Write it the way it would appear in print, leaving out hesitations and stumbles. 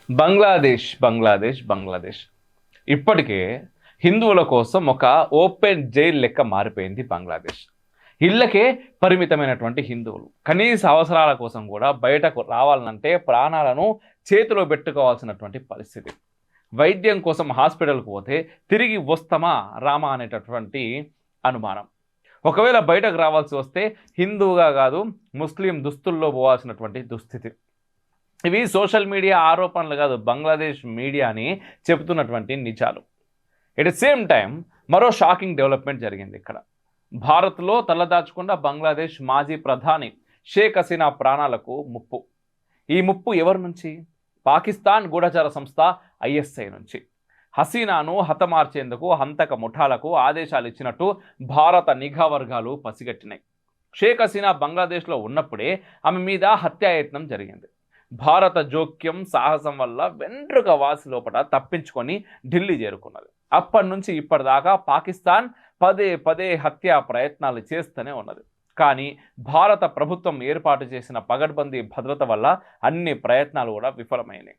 బంగ్లాదేశ్ ఇప్పటికే హిందువుల కోసం ఒక ఓపెన్ జైల్ లెక్క మారిపోయింది బంగ్లాదేశ్. ఇళ్ళకే పరిమితమైనటువంటి హిందువులు కనీస అవసరాల కోసం కూడా బయటకు రావాలంటే ప్రాణాలను చేతిలో పెట్టుకోవాల్సినటువంటి పరిస్థితి. వైద్యం కోసం హాస్పిటల్కు పోతే తిరిగి వస్తామా రామా అనేటటువంటి అనుమానం. ఒకవేళ బయటకు రావాల్సి వస్తే హిందువుగా కాదు ముస్లిం దుస్తుల్లో పోవాల్సినటువంటి దుస్థితి. ఇవి సోషల్ మీడియా ఆరోపణలు కాదు, బంగ్లాదేశ్ మీడియాని చెబుతున్నటువంటి నిజాలు. ఎట్ ద సేమ్ టైం మరో షాకింగ్ డెవలప్మెంట్ జరిగింది ఇక్కడ. భారత్లో తలదాచుకున్న బంగ్లాదేశ్ మాజీ ప్రధాని షేక్ హసీనా ప్రాణాలకు ముప్పు. ఈ ముప్పు ఎవరి నుంచి? పాకిస్తాన్ గూఢచార సంస్థ ఐఎస్ఐ నుంచి. హసీనాను హతమార్చేందుకు హంతక ముఠాలకు ఆదేశాలు ఇచ్చినట్టు భారత నిఘా వర్గాలు పసిగట్టినాయి. షేక్ హసీనా బంగ్లాదేశ్లో ఉన్నప్పుడే ఆమె మీద హత్యాయత్నం జరిగింది. భారత జోక్యం సాహసం వల్ల వెంట్రుక వాసి లోపల తప్పించుకొని ఢిల్లీ చేరుకున్నది. అప్పటి నుంచి ఇప్పటిదాకా పాకిస్తాన్ పదే పదే హత్యా ప్రయత్నాలు చేస్తూనే ఉన్నది. కానీ భారత ప్రభుత్వం ఏర్పాటు చేసిన పగడ్బందీ భద్రత వల్ల అన్ని ప్రయత్నాలు కూడా విఫలమైనాయి.